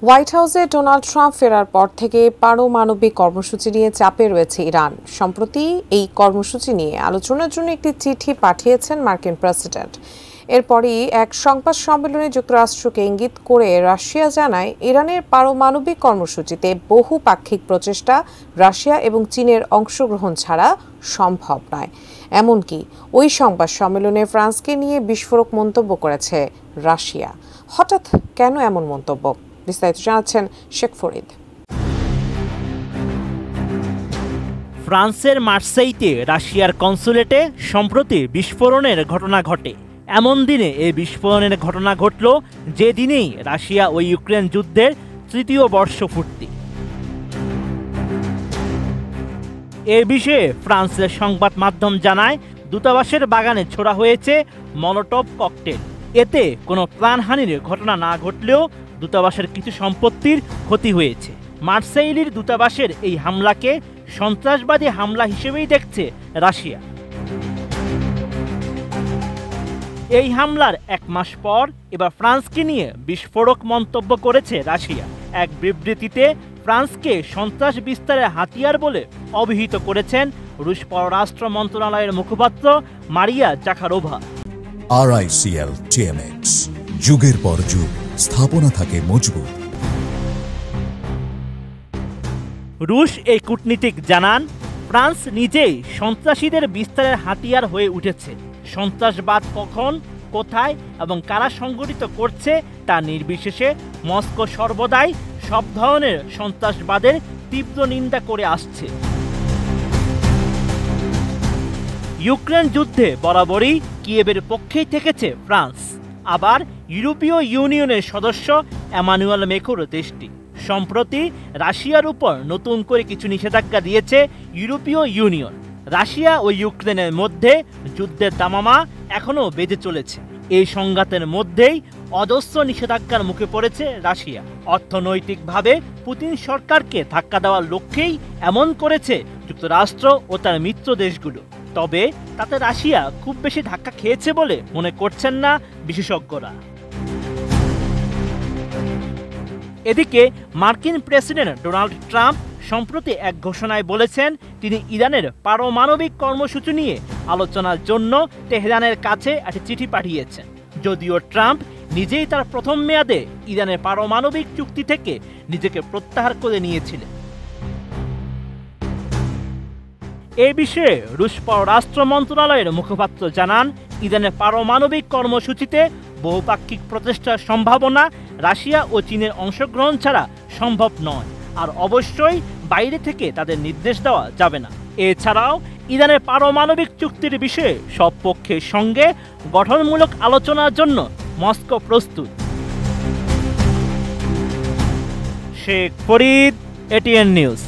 White হাউসে Donald Trump ফেরার পর থেকে পারমাণবিক কর্মসূচি নিয়ে চাপে রয়েছে ইরান। সম্প্রতি এই কর্মসূচি নিয়ে আলোচনার জন্য একটি চিঠি পাঠিয়েছেন মার্কিন প্রেসিডেন্ট। এরপরই এক সংবাদ সম্মেলনে যুক্তরাষ্ট্রকে ইঙ্গিত করে রাশিয়া জানায়, ইরানের পারমাণবিক কর্মসূচিতে বহুপাক্ষিক প্রচেষ্টা রাশিয়া এবং চীনের অংশগ্রহণ ছাড়া সম্ভব নয়। এমনকি ওই সংবাদ সম্মেলনে ফ্রান্সকে নিয়ে বিস্ফোরক মন্তব্য করেছে রাশিয়া। হঠাৎ কেন এমন মন্তব্য? বিস্তারিত জানাচ্ছেন শেখ ফরিদ। ফ্রান্সের মার্সেইতে রাশিয়ার কনসুলেটে সম্প্রতি বিস্ফোরণের ঘটনা ঘটে। এমন দিনে এই বিস্ফোরণের ঘটনা ঘটল যে দিনেই রাশিয়া ও ইউক্রেন যুদ্ধের তৃতীয় বর্ষপূর্তি। এ বিষয়ে ফ্রান্সের সংবাদ মাধ্যম জানায়, দূতাবাসের বাগানে ছোড়া হয়েছে মলোটভ ককটেল। এতে কোনো প্রাণহানির ঘটনা না ঘটলেও দূতাবাসের কিছু সম্পত্তির ক্ষতি হয়েছে। মার্সেইলির দূতাবাসের এই হামলাকে সন্ত্রাসবাদী হামলা হিসেবেই দেখছে রাশিয়া। এই হামলার এক মাস পর এবার ফ্রান্সকে নিয়ে বিস্ফোরক মন্তব্য করেছে রাশিয়া। এক বিবৃতিতে ফ্রান্সকে সন্ত্রাস বিস্তারের হাতিয়ার বলে অভিহিত করেছেন রুশ পররাষ্ট্র মন্ত্রণালয়ের মুখপাত্র মারিয়া জাখারোভা। RICL TMX, যুগের পর যুগ স্থাপনা থাকে মজবুত। রুশ এই কূটনীতিক জানান, ফ্রান্স নিজেই সন্ত্রাসীদের বিস্তারের হাতিয়ার হয়ে উঠেছে। সন্ত্রাসবাদ কখন, কোথায় এবং কারা সংগঠিত করছে তা নির্বিশেষে মস্কো সর্বদাই সব ধরনের সন্ত্রাসবাদের তীব্র নিন্দা করে আসছে। ইউক্রেন যুদ্ধে বরাবরই কিয়েভের পক্ষেই থেকেছে ফ্রান্স। আবার ইউরোপীয় ইউনিয়নের সদস্য এমানুয়েল ম্যাক্রোর দেশটি। সম্প্রতি রাশিয়ার উপর নতুন করে কিছু নিষেধাজ্ঞা দিয়েছে ইউরোপীয় ইউনিয়ন। রাশিয়া ও ইউক্রেনের মধ্যে যুদ্ধের দামামা এখনও বেজে চলেছে। এই সংঘাতের মধ্যেই অজস্র নিষেধাজ্ঞার মুখে পড়েছে রাশিয়া। অর্থনৈতিকভাবে পুতিন সরকারকে ধাক্কা দেওয়ার লক্ষ্যেই এমন করেছে যুক্তরাষ্ট্র ও তার মিত্র দেশগুলো। তবে তাতে রাশিয়া খুব বেশি ধাক্কা খেয়েছে বলে মনে করছেন না বিশেষজ্ঞরা। এদিকে মার্কিন প্রেসিডেন্ট ডোনাল্ড ট্রাম্প সম্প্রতি এক ঘোষণায় বলেছেন, তিনি ইরানের পারমাণবিক কর্মসূচি নিয়ে আলোচনার জন্য তেহরানের কাছে একটি চিঠি পাঠিয়েছেন। যদিও ট্রাম্প নিজেই তার প্রথম মেয়াদে ইরানের পারমাণবিক চুক্তি থেকে নিজেকে প্রত্যাহার করে নিয়েছিলেন। এ বিষয়ে রুশ পররাষ্ট্র মন্ত্রণালয়ের মুখপাত্র জানান, ইরানের পারমাণবিক কর্মসূচিতে বহুপাক্ষিক প্রচেষ্টার সম্ভাবনা রাশিয়া ও চীনের অংশগ্রহণ ছাড়া সম্ভব নয়, আর অবশ্যই বাইরে থেকে তাদের নির্দেশ দেওয়া যাবে না। এছাড়াও ইরানের পারমাণবিক চুক্তির বিষয়ে সব পক্ষের সঙ্গে গঠনমূলক আলোচনার জন্য মস্কো প্রস্তুত। Sheikh Farid, ATN news.